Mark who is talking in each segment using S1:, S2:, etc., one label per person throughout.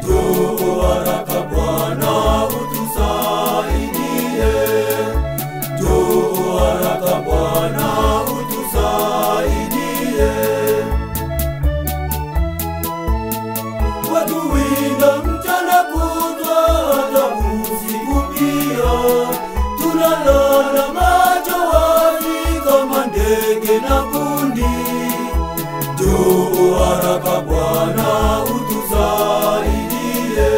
S1: Njoo haraka Bwana utusaidie. Njoo haraka Bwana utusaidie. Watuwinda mchana kutwa hata usiku pia, tunalala macho wazi kama ndege na bundi. Njoo haraka Bwana utusaidie.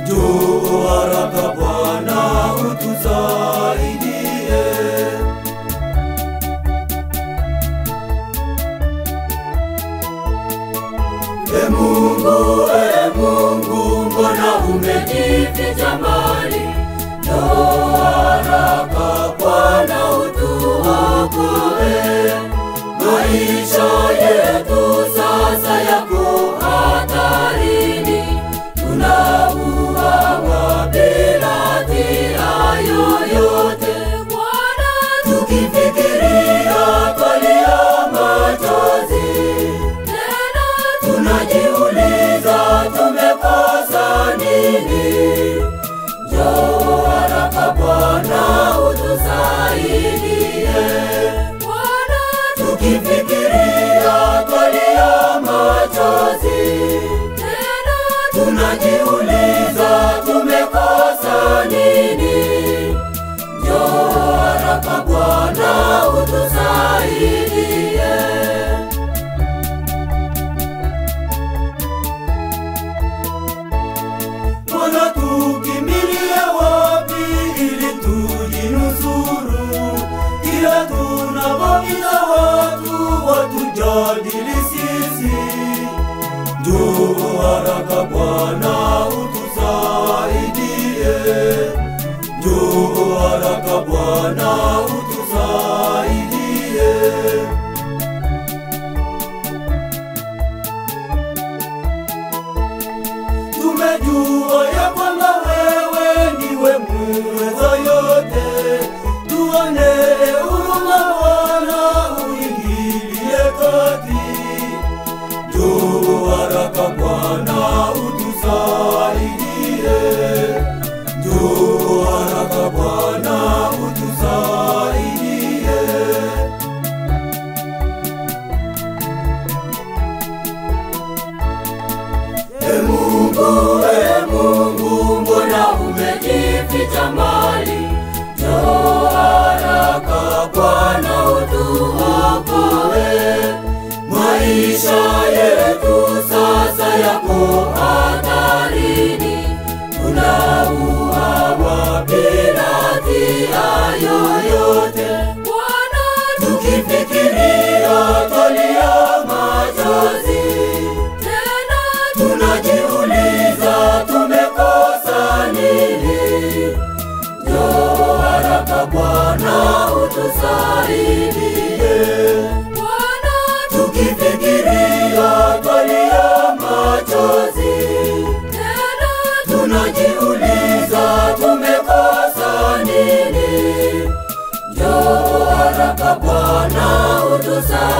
S1: Njoo haraka Bwana utusaidie. E Mungu, mbona umejificha mbali? Njoo haraka Bwana utuokoe. Maisha yetu sasa yako hatarini, tunauawa bila hatia yoyote. Bwana, tukifikiria twalia machozi, tena tunajiuliza tumekosa nini? Njoo haraka Bwana utusaidie. Bwana, tukifikiria twalia machozi, tena tunajiuliza tumekosa nini? Njoo haraka Bwana utusaidie. Bwana, tukimbilie wapi ili tujinusuru? Kila tunapopita watu watujadili sisi. Njoo haraka Bwana utusaidie. Njoo haraka Bwana utusaidie. Tumejua ya kwamba wewe ndiwe muweza yote. Tuone huruma Bwana, uingilie kati. Njoo haraka Bwana utusaidie. Njoo haraka Bwana utusaidie. E Mungu, mbona umejificha mbali? Njoo haraka Bwana utuokoe. Maisha yetu sasa yako hatarini, tunauawa bila hatia yoyote. Bwana, tukifikiria twalia machozi, tena tunajiuliza tumekosa nini? Njoo haraka Bwana utusaidie. Bwana, tukifikiria twalia machozi, tena tunajiuliza tumekosa nini? Njoo haraka Bwana utusaidie.